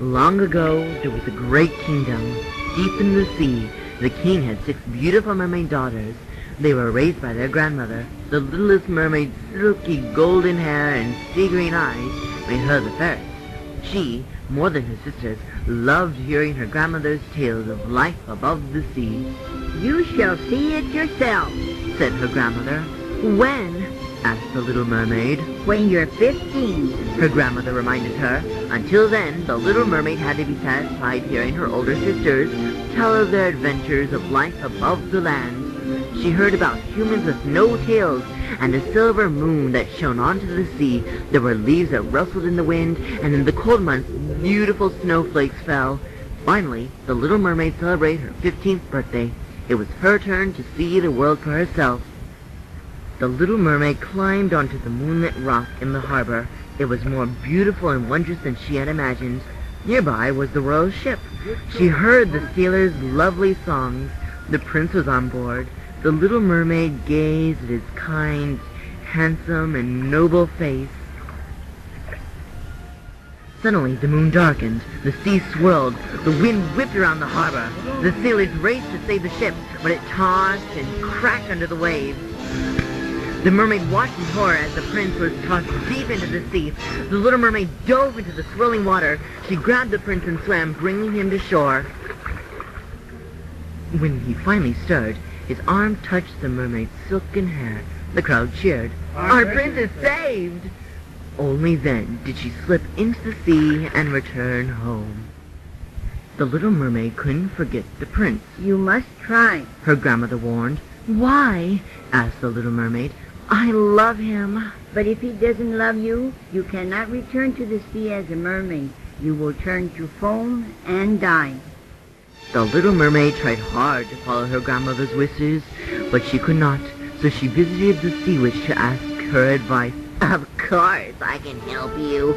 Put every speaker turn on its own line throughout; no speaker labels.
Long ago, there was a great kingdom. Deep in the sea, the king had 6 beautiful mermaid daughters. They were raised by their grandmother. The littlest mermaid's silky golden hair and sea-green eyes made her the fairest. She, more than her sisters, loved hearing her grandmother's tales of life above the sea.
"You shall see it yourself,"
said her grandmother. "When?" asked the little mermaid.
"When you're 15.
Her grandmother reminded her. Until then, the little mermaid had to be satisfied hearing her older sisters tell of their adventures of life above the land. She heard about humans with no tails and a silver moon that shone onto the sea. There were leaves that rustled in the wind, and in the cold months, beautiful snowflakes fell. Finally, the little mermaid celebrated her 15th birthday. It was her turn to see the world for herself. The little mermaid climbed onto the moonlit rock in the harbor. It was more beautiful and wondrous than she had imagined. Nearby was the royal ship. She heard the sailors' lovely songs. The prince was on board. The little mermaid gazed at his kind, handsome, and noble face. Suddenly, the moon darkened. The sea swirled. The wind whipped around the harbor. The sailors raced to save the ship, but it tossed and cracked under the waves. The mermaid watched in horror as the prince was tossed deep into the sea. The little mermaid dove into the swirling water. She grabbed the prince and swam, bringing him to shore. When he finally stirred, his arm touched the mermaid's silken hair. The crowd cheered. "Our prince is saved!" Only then did she slip into the sea and return home. The little mermaid couldn't forget the prince.
"You must try,"
her grandmother warned. "Why?" asked the little mermaid. "I love him."
"But if he doesn't love you, you cannot return to the sea as a mermaid. You will turn to foam and die."
The little mermaid tried hard to follow her grandmother's wishes, but she could not, so she visited the sea witch to ask her advice. "Of course I can help you,"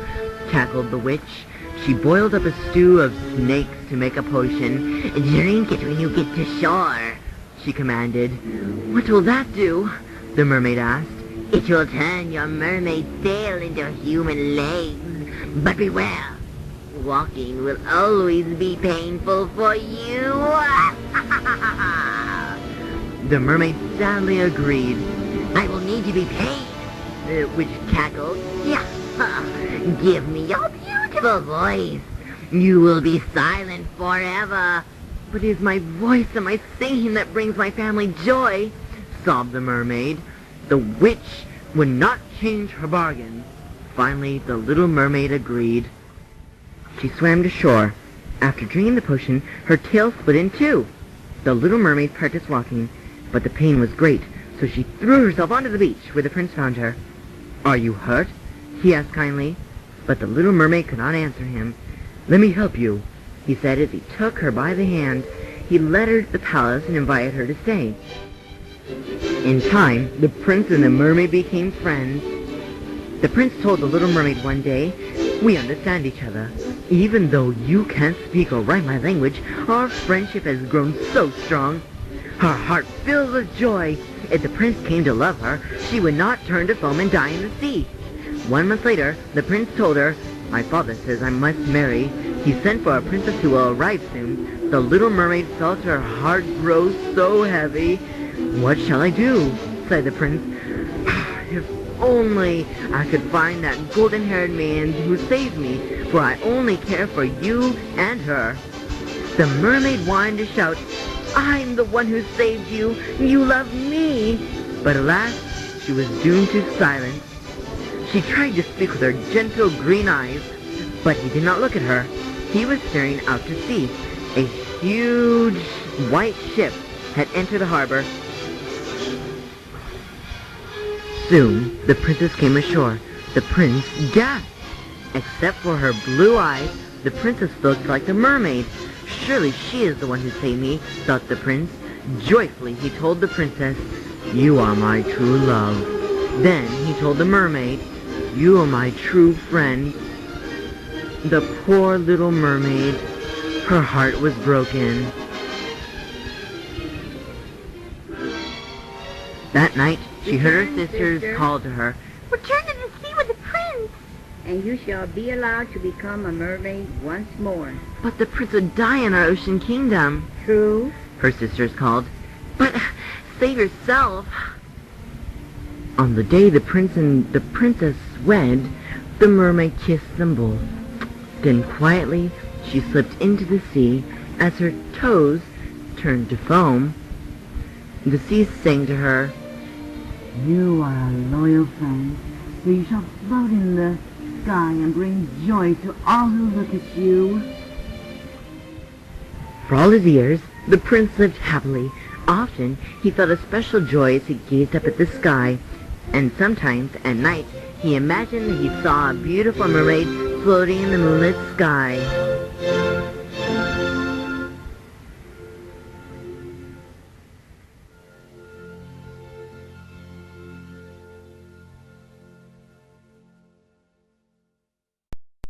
cackled the witch. She boiled up a stew of snakes to make a potion. "Drink it when you get to shore," she commanded. "What will that do?" the mermaid asked. "It will turn your mermaid tail into human legs. But beware, walking will always be painful for you." The mermaid sadly agreed. "I will need to be paid," the witch cackled. "Yeah, give me your beautiful voice. You will be silent forever." "But it is my voice and my singing that brings my family joy," sobbed the mermaid. The witch would not change her bargain. Finally, the little mermaid agreed. She swam to shore. After drinking the potion, her tail split in two. The little mermaid practiced walking, but the pain was great, so she threw herself onto the beach where the prince found her. "Are you hurt?" he asked kindly. But the little mermaid could not answer him. "Let me help you," he said as he took her by the hand. He led her to the palace and invited her to stay. In time, the prince and the mermaid became friends. The prince told the little mermaid one day, "We understand each other. Even though you can't speak or write my language, our friendship has grown so strong." Her heart filled with joy. If the prince came to love her, she would not turn to foam and die in the sea. 1 month later, the prince told her, "My father says I must marry. He sent for a princess who will arrive soon." The little mermaid felt her heart grow so heavy. "What shall I do?" sighed the prince. "If only I could find that golden-haired man who saved me, for I only care for you and her." The mermaid wanted to shout, "I'm the one who saved you! You love me!" But alas, she was doomed to silence. She tried to speak with her gentle green eyes, but he did not look at her. He was staring out to sea. A huge white ship had entered the harbor. Soon, the princess came ashore. The prince gasped. Except for her blue eyes, the princess looked like the mermaid. "Surely she is the one who saved me," thought the prince. Joyfully, he told the princess, "You are my true love." Then he told the mermaid, "You are my true friend." The poor little mermaid, her heart was broken. That night, she heard her sisters call to her, "Return to the sea with the prince."
and you shall be allowed to become a mermaid once more.
But the prince would die in our ocean kingdom,
True?
her sisters called. But save yourself. On the day the prince and the princess wed, the mermaid kissed them both. Then quietly she slipped into the sea as her toes turned to foam. The sea sang to her,
You are a loyal friend, so you shall float in the sky and bring joy to all who look at you.
For all his years, the prince lived happily. Often he felt a special joy as he gazed up at the sky, and sometimes at night he imagined that he saw a beautiful mermaid floating in the moonlit sky.